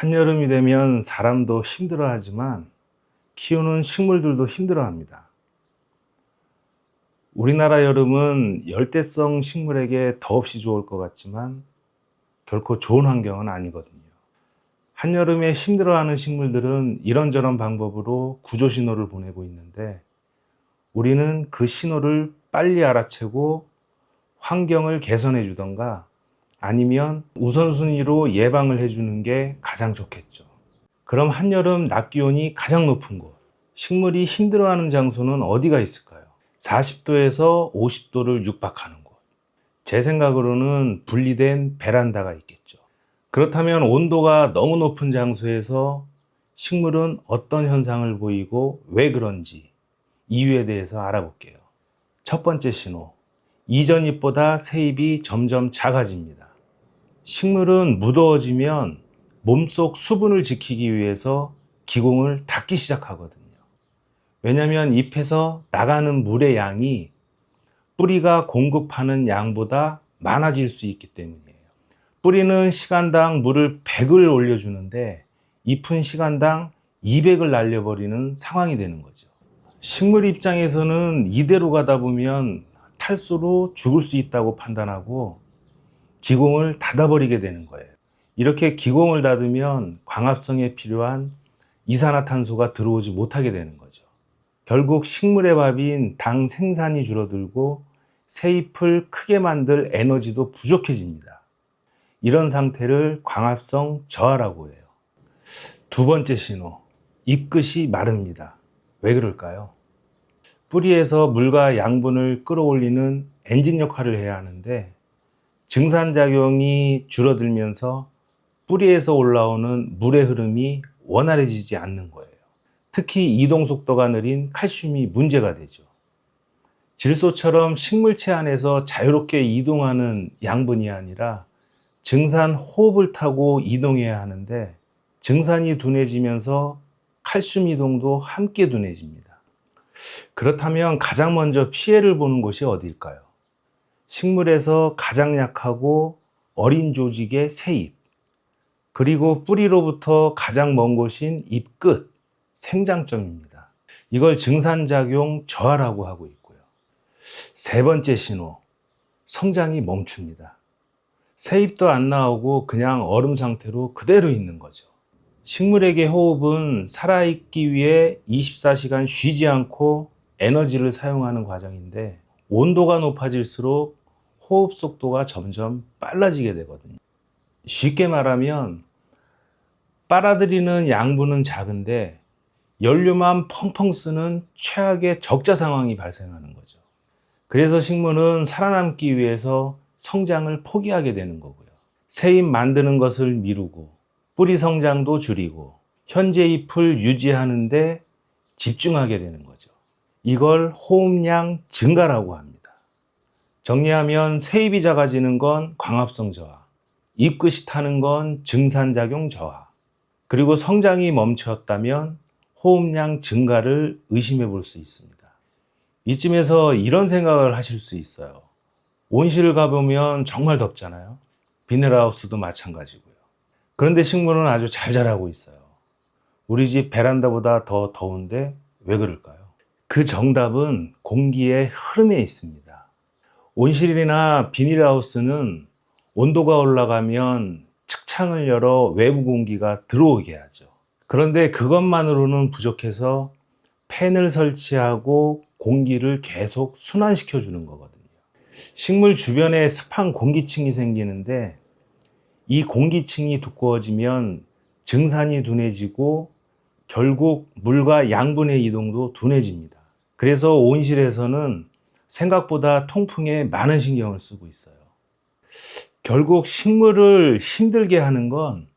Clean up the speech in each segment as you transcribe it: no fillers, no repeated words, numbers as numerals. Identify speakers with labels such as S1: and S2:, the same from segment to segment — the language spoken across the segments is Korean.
S1: 한여름이 되면 사람도 힘들어하지만 키우는 식물들도 힘들어합니다. 우리나라 여름은 열대성 식물에게 더없이 좋을 것 같지만 결코 좋은 환경은 아니거든요. 한여름에 힘들어하는 식물들은 이런저런 방법으로 구조 신호를 보내고 있는데 우리는 그 신호를 빨리 알아채고 환경을 개선해 주던가 아니면 우선순위로 예방을 해주는 게 가장 좋겠죠. 그럼 한여름 낮 기온이 가장 높은 곳, 식물이 힘들어하는 장소는 어디가 있을까요? 40도에서 50도를 육박하는 곳. 제 생각으로는 분리된 베란다가 있겠죠. 그렇다면 온도가 너무 높은 장소에서 식물은 어떤 현상을 보이고 왜 그런지 이유에 대해서 알아볼게요. 첫 번째 신호, 이전 잎보다 새 잎이 점점 작아집니다. 식물은 무더워지면 몸속 수분을 지키기 위해서 기공을 닫기 시작하거든요. 왜냐하면 잎에서 나가는 물의 양이 뿌리가 공급하는 양보다 많아질 수 있기 때문이에요. 뿌리는 시간당 물을 100을 올려주는데 잎은 시간당 200을 날려버리는 상황이 되는 거죠. 식물 입장에서는 이대로 가다 보면 탈수로 죽을 수 있다고 판단하고 기공을 닫아버리게 되는 거예요. 이렇게 기공을 닫으면 광합성에 필요한 이산화탄소가 들어오지 못하게 되는 거죠. 결국 식물의 밥인 당 생산이 줄어들고 새 잎을 크게 만들 에너지도 부족해집니다. 이런 상태를 광합성 저하라고 해요. 두 번째 신호, 잎끝이 마릅니다. 왜 그럴까요? 뿌리에서 물과 양분을 끌어올리는 엔진 역할을 해야 하는데 증산작용이 줄어들면서 뿌리에서 올라오는 물의 흐름이 원활해지지 않는 거예요. 특히 이동 속도가 느린 칼슘이 문제가 되죠. 질소처럼 식물체 안에서 자유롭게 이동하는 양분이 아니라 증산 호흡을 타고 이동해야 하는데 증산이 둔해지면서 칼슘 이동도 함께 둔해집니다. 그렇다면 가장 먼저 피해를 보는 곳이 어디일까요? 식물에서 가장 약하고 어린 조직의 새잎, 그리고 뿌리로부터 가장 먼 곳인 잎끝, 생장점입니다. 이걸 증산작용 저하라고 하고 있고요. 세 번째 신호, 성장이 멈춥니다. 새잎도 안 나오고 그냥 얼음 상태로 그대로 있는 거죠. 식물에게 호흡은 살아있기 위해 24시간 쉬지 않고 에너지를 사용하는 과정인데 온도가 높아질수록 호흡 속도가 점점 빨라지게 되거든요. 쉽게 말하면 빨아들이는 양분은 작은데 연료만 펑펑 쓰는 최악의 적자 상황이 발생하는 거죠. 그래서 식물은 살아남기 위해서 성장을 포기하게 되는 거고요. 새잎 만드는 것을 미루고 뿌리 성장도 줄이고 현재 잎을 유지하는데 집중하게 되는 거죠. 이걸 호흡량 증가라고 합니다. 정리하면 새잎이 작아지는 건 광합성 저하, 잎끝이 타는 건 증산작용 저하, 그리고 성장이 멈췄다면 호흡량 증가를 의심해 볼 수 있습니다. 이쯤에서 이런 생각을 하실 수 있어요. 온실을 가보면 정말 덥잖아요. 비닐하우스도 마찬가지고요. 그런데 식물은 아주 잘 자라고 있어요. 우리 집 베란다보다 더 더운데 왜 그럴까요? 그 정답은 공기의 흐름에 있습니다. 온실이나 비닐하우스는 온도가 올라가면 측창을 열어 외부 공기가 들어오게 하죠. 그런데 그것만으로는 부족해서 팬을 설치하고 공기를 계속 순환시켜 주는 거거든요. 식물 주변에 습한 공기층이 생기는데 이 공기층이 두꺼워지면 증산이 둔해지고 결국 물과 양분의 이동도 둔해집니다. 그래서 온실에서는 생각보다 통풍에 많은 신경을 쓰고 있어요. 결국 식물을 힘들게 하는 건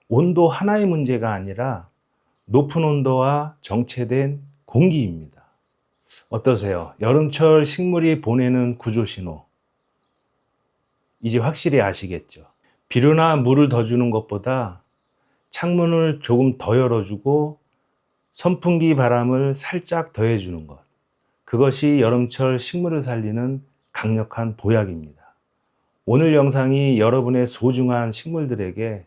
S1: 온도 하나의 문제가 아니라 높은 온도와 정체된 공기입니다. 어떠세요? 여름철 식물이 보내는 구조신호 이제 확실히 아시겠죠? 비료나 물을 더 주는 것보다 창문을 조금 더 열어주고 선풍기 바람을 살짝 더해주는 것, 그것이 여름철 식물을 살리는 강력한 보약입니다. 오늘 영상이 여러분의 소중한 식물들에게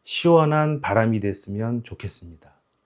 S1: 시원한 바람이 됐으면 좋겠습니다.